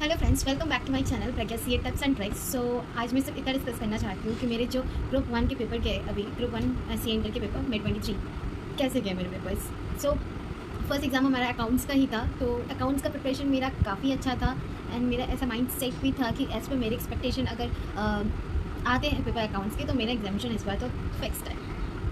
Hello friends, welcome back to my channel Pragya सी tips and tricks. So आज मैं सिर्फ इतना डिस्कस करना चाहती हूँ कि मेरे जो ग्रुप 1 के पेपर गए, अभी ग्रुप 1 सी इंटर के पेपर May 23 कैसे गए मेरे पेपर्स। सो फर्स्ट एग्ज़ाम हमारा अकाउंट्स का ही था, तो अकाउंट्स का प्रिपरेशन मेरा काफ़ी अच्छा था एंड मेरा ऐसा माइंड सेट भी था कि एज़ पर मेरी एक्सपेक्टेशन अगर आते हैं पेपर अकाउंट्स के तो मेरा एग्जामिनेशन इस बार तो फिक्स्ड है।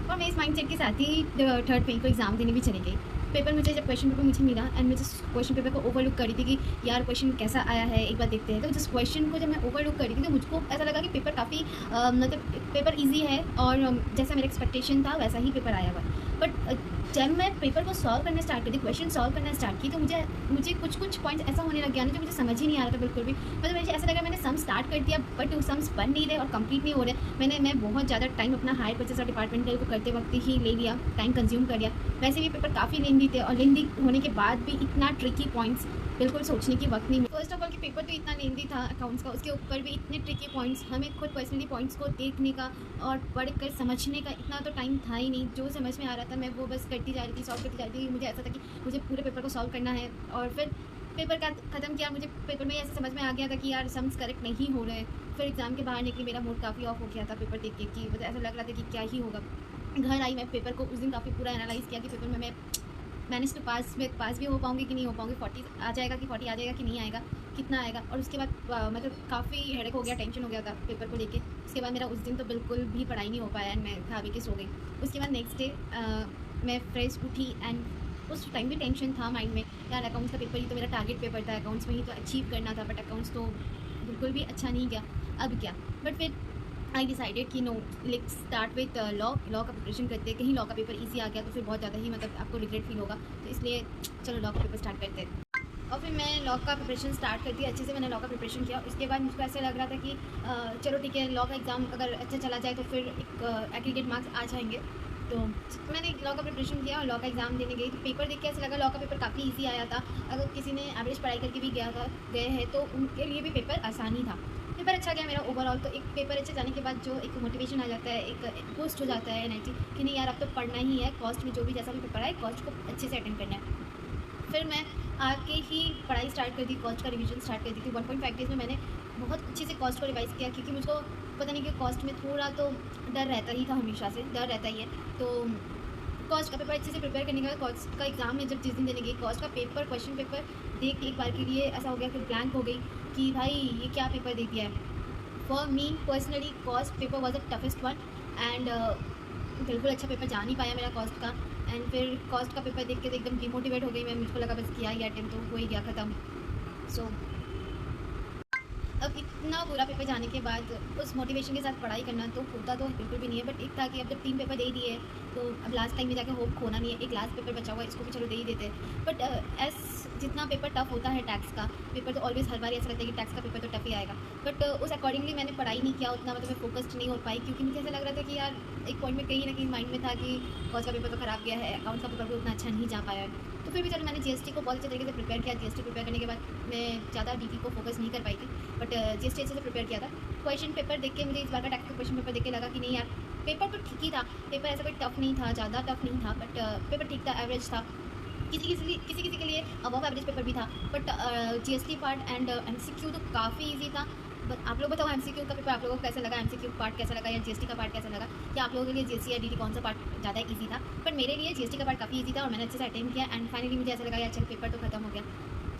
और मैं इस माइंड सेट के साथ ही थर्ड मई को एग्ज़ाम देने भी चली गई। पेपर मुझे जब क्वेश्चन पेपर मुझे मिला एंड मैं जिस क्वेश्चन पेपर को ओवरलुक करी थी कि यार क्वेश्चन कैसा आया है एक बार देखते हैं, तो जिस क्वेश्चन को जब मैं ओवरलुक करी थी तो मुझको ऐसा लगा कि पेपर काफ़ी मतलब पेपर इजी है और जैसा मेरा एक्सपेक्टेशन था वैसा ही पेपर आया हुआ। बट जब मैं पेपर को सॉल्व करना स्टार्ट करी, क्वेश्चन सॉल्व करना स्टार्ट की, तो मुझे कुछ पॉइंट्स ऐसा होने लग गया ना जो मुझे समझ ही नहीं आ रहा था बिल्कुल भी। मतलब मुझे ऐसा लगा मैंने सम स्टार्ट कर दिया बट वो सम्स बन नहीं रहे और कंप्लीट नहीं हो रहे। मैं बहुत ज़्यादा टाइम अपना हायर परचेस और डिपार्टमेंटल को करते वक्त ही ले लिया, टाइम कंज्यूम कर लिया। वैसे भी पेपर काफ़ी लेंदी थे और लेंदी होने के बाद भी इतना ट्रिकी पॉइंट्स बिल्कुल सोचने की वक्त नहीं। फर्स्ट ऑफ ऑल कि पेपर तो इतना लेंदी था अकाउंट्स का, उसके ऊपर भी इतने ट्रिकी पॉइंट्स, हमें खुद पर्सनली पॉइंट्स को देखने का और पढ़ कर समझने का इतना तो टाइम था ही नहीं। जो समझ में आ रहा था मैं वो बस करती जा रही थी, सॉल्व करती जा रही थी। मुझे ऐसा था कि मुझे पूरे पेपर को सॉल्व करना है और फिर पेपर का ख़त्म किया। मुझे पेपर में ऐसे समझ में आ गया था कि यार सम्स करेक्ट नहीं हो रहे हैं। फिर एग्ज़ाम के बाहर निकली, मेरा मूड काफ़ी ऑफ हो गया था पेपर देख के कि मुझे ऐसा लग रहा था कि क्या ही होगा। घर आई, मैं पेपर को उस दिन काफ़ी पूरा एनालाइज़ किया कि पेपर में मैं मैनेज टू पास भी हो पाऊँगी कि नहीं हो पाऊँगी, 40 आ जाएगा कि 40 आ जाएगा कि नहीं आएगा, कितना आएगा। और उसके बाद मतलब काफ़ी हेडेक हो गया, टेंशन हो गया था पेपर को लेके। उसके बाद मेरा उस दिन तो बिल्कुल भी पढ़ाई नहीं हो पाया एंड मैं खा पी के सो गई। उसके बाद नेक्स्ट डे मैं फ्रेश उठी एंड उस टाइम भी टेंशन था माइंड में, यार अकाउंट्स का पेपर ही तो मेरा टारगेट पेपर था, अकाउंट्स में ही तो अचीव करना था, बट अकाउंट्स तो बिल्कुल भी अच्छा नहीं गया। अब क्या, बट फिर आई डिसाइडेड कि no, let's start with law का प्रिपरेशन करते हैं। कहीं लॉ का पेपर ईजी आ गया तो फिर बहुत ज़्यादा ही मतलब आपको रिग्रेट फील होगा, तो इसलिए चलो लॉ का पेपर स्टार्ट करते हैं। और फिर मैं लॉ का प्रिपरेशन स्टार्ट करती, अच्छे से मैंने लॉ का प्रिपरेशन किया। उसके बाद मुझको ऐसा लग रहा था कि चलो ठीक है, लॉ का एग्ज़ाम अगर अच्छा चला जाए तो फिर एक एग्रीगेट मार्क्स आ जाएंगे। तो मैंने लॉ का प्रिपरेशन किया और लॉ का एग्ज़ाम देने गई, तो पेपर देख के ऐसा लगा लॉ का पेपर काफ़ी ईजी आया था। अगर किसी ने एवरेज पढ़ाई करके भी गए हैं तो उनके लिए भी पेपर आसानी था। पेपर अच्छा गया मेरा ओवरऑल। तो एक पेपर अच्छे जाने के बाद जो एक मोटिवेशन आ जाता है, एक बूस्ट हो जाता है एनर्जी कि नहीं यार अब तो पढ़ना ही है, कॉस्ट में जो भी जैसा भी पेपर आए कॉस्ट को अच्छे से अटेंड करना है। फिर मैं आके ही पढ़ाई स्टार्ट कर दी, कॉस्ट का रिवीजन स्टार्ट कर दी थी। 1.5 डेज़ में मैंने बहुत अच्छे से कॉस्ट को रिवाइज़ किया, क्योंकि मुझको पता नहीं कि कॉस्ट में थोड़ा तो डर रहता ही था, हमेशा से डर रहता ही है। तो कॉस्ट का पेपर अच्छे से प्रिपेयर करने के बाद कॉस्ट का एग्ज़ाम में जब जिस दिन देने गई, कॉस्ट का पेपर क्वेश्चन पेपर देख के एक बार के लिए ऐसा हो गया कि ब्लैंक हो गई कि भाई ये क्या पेपर दे दिया है। For me personally cost paper was the toughest one and बिल्कुल अच्छा पेपर जा नहीं पाया मेरा कॉस्ट का। एंड फिर कॉस्ट का पेपर देख के तो एकदम डिमोटिवेट हो गई मैं, मुझको लगा बस किया ही अटेम्प्ट तो हो ही गया ख़त्म। सो अब इतना बुरा पेपर जाने के बाद उस मोटिवेशन के साथ पढ़ाई करना तो होता तो बिल्कुल भी नहीं है, बट एक था कि अब जब 3 पेपर दे ही दिए तो अब लास्ट टाइम में जाकर होप खोना नहीं है। एक लास्ट पेपर बचा हुआ है, इसको भी चलो दे ही देते हैं। बट एस जितना पेपर टफ होता है टैक्स का पेपर, तो ऑलवेज हर बार ऐसा लगता है कि टैक्स का पेपर तो टफ ही आएगा। बट उस अकॉर्डिंगली मैंने पढ़ाई नहीं किया उतना, मतलब मैं फोकस्ड नहीं हो पाई, क्योंकि मुझे ऐसा लग रहा था कि यार एक पॉइंट में कहीं ना कहीं माइंड में था कि कॉस्ट का पेपर तो ख़राब गया है, अकाउंट्स का पेपर भी उतना अच्छा नहीं जा पाया है। तो फिर भी चलो मैंने जीएसटी को बहुत अच्छे तरीके से प्रिपेयर किया। जीएसटी प्रिपेयर करने के बाद मैं ज़्यादा डीटी को फोकस नहीं कर पाई थी, बट जीएसटी अच्छे से प्रिपेयर किया था। क्वेश्चन पेपर देख के मुझे इस बार का टैक्स का क्वेश्चन पेपर देख के लगा कि नहीं यार पेपर तो ठीक ही था, पेपर ऐसा कोई टफ नहीं था, ज़्यादा टफ नहीं था, बट पेपर ठीक था, एवरेज था। किसी के लिए अबव एवरेज पेपर भी था। But GST part and MCQ तो काफ़ी इजी था। बट आप लोग बताओ एमसीक्यू का पेपर आप लोगों को कैसा लगा, एमसीक्यू पार्ट कैसा लगा या जीएसटी का पार्ट कैसा लगा, या आप लोगों के लिए जीएसटी या डीटी कौन सा पार्ट ज़्यादा ईजी था। बट मेरे लिए जीएसटी का पार्ट काफ़ी ईजी था और मैंने अच्छे से अटेंड किया एंड फाइनली मुझे ऐसा लगा यार चल पेपर तो खत्म हो गया,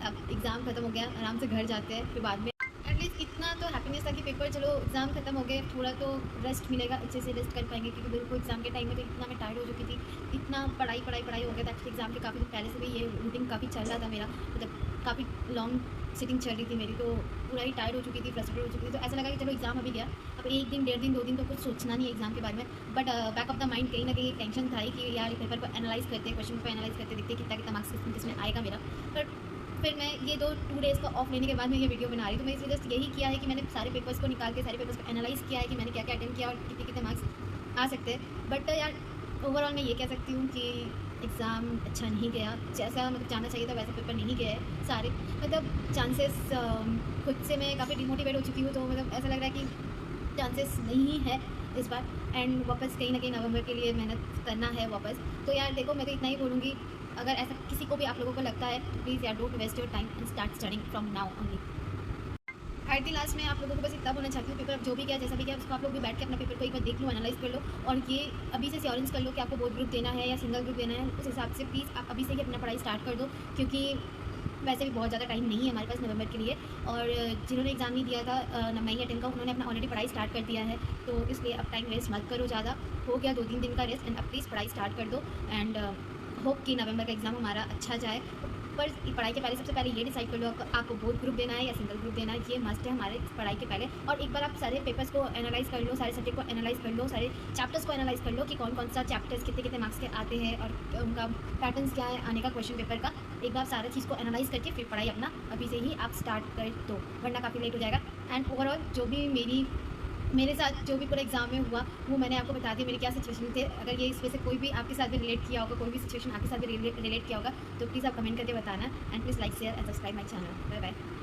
अब एग्ज़ाम खत्म हो गया, आराम से घर जाते हैं। फिर बाद में एटलीस्ट इतना तो हैप्पीनेस था कि पेपर चलो एग्ज़ाम खत्म हो गए, थोड़ा तो रेस्ट मिलेगा, अच्छे से रेस्ट कर पाएंगे, क्योंकि बिल्कुल एग्ज़ाम के टाइम में तो इतना मैं टायर्ड हो चुकी थी, इतना पढ़ाई हो गया था। एक्चुअली एग्ज़ाम के काफ़ी पहले से भी ये रूटीन काफ़ी चल रहा था मेरा, मतलब काफ़ी लॉन्ग सिटिंग चल रही थी मेरी, तो पूरा ही टायर्ड हो चुकी थी, फ्रस्ट्रेटेड हो चुकी थी। तो ऐसा लगा कि चलो एग्ज़ाम अभी गया, अब 1 दिन 1.5 दिन 2 दिन तो कुछ सोचना नहीं है एग्ज़ाम के बारे में। But back of the mind कहीं ना कहीं टेंशन था ही कि यार पेपर को एनालाइज़ करते हैं, क्वेश्चन को एनालाइज़ करते, देखते कितना कितना मार्क्स किसमें आएगा मेरा। बट फिर मैं ये 2 डेज़ का ऑफ लेने के बाद मैं ये वीडियो बना रही, तो मैं इस वजह से यही किया है कि मैंने सारे पेपर्स को निकाल के सारे पेपर्स को एनालाइज़ किया है कि मैंने क्या क्या अटेम्प्ट किया और कितने कितने मार्क्स आ सकते हैं। बट यार ओवरऑल मैं ये कह सकती हूँ कि एग्ज़ाम अच्छा नहीं गया, जैसा मतलब जाना चाहिए था वैसा पेपर नहीं गया है सारे। मतलब चांसेस खुद से मैं काफ़ी डिमोटिवेट हो चुकी हूँ, तो मतलब ऐसा लग रहा है कि चांसेस नहीं है इस बार एंड वापस कहीं ना कहीं नवंबर के लिए मेहनत करना है वापस। तो यार देखो मैं तो इतना ही बोलूँगी, अगर ऐसा किसी को भी आप लोगों को लगता है प्लीज़ यार don't waste your time and start studying from now only. At the last में आप लोगों को बस इतना बोलना चाहती हूँ, पेपर जो भी गया जैसा भी गया उसको आप लोग भी बैठ के अपना पेपर को एक बार देख लो, एनालाइज कर लो, और ये अभी से श्योरेंस कर लो कि आपको बोर्ड ग्रुप देना है या सिंगल ग्रुप देना है। उस हिसाब से प्लीज़ आप अभी से ही अपना पढ़ाई स्टार्ट कर दो, क्योंकि वैसे भी बहुत ज़्यादा टाइम नहीं है हमारे पास नवंबर के लिए। और जिन्होंने एग्ज़ाम नहीं दिया था मई या 10 का, उन्होंने अपना ऑलरेडी पढ़ाई स्टार्ट कर दिया है, तो इसलिए अब टाइम वेस्ट मत करो ज़्यादा। हो गया 2-3 दिन का रेस्ट, एंड अब प्लीज़ पढ़ाई स्टार्ट कर दो। एंड होप कि नवंबर का एग्ज़ाम हमारा अच्छा जाए। पर पढ़ाई के पहले सबसे पहले ये डिसाइड कर लो आपको बोर्ड ग्रुप देना है या सिंगल ग्रुप देना है, ये मस्ट है हमारे पढ़ाई के पहले। और एक बार आप सारे पेपर्स को एनालाइज कर लो, सारे सब्जेक्ट को एनालाइज कर लो, सारे चैप्टर्स को एनालाइज कर लो कि कौन कौन सा चैप्टर्स कितने कितने मार्क्स के आते हैं और उनका पैटर्न्स क्या है आने का क्वेश्चन पेपर का। एक बार सारा चीज़ को एनालाइज करके फिर पढ़ाई अपना अभी से ही आप स्टार्ट कर दो, वरना काफ़ी लेट हो जाएगा। एंड ओवरऑल जो भी मेरे साथ जो भी पूरा एग्जाम में हुआ वो मैंने आपको बता दिया, मेरे क्या सिचुएशन थे। अगर ये इसमें से कोई भी आपके साथ भी रिलेट किया होगा, कोई भी सिचुएशन आपके साथ भी रिलेट किया होगा, तो प्लीज़ आप कमेंट करके बताना। And please like share and subscribe my channel. Bye bye.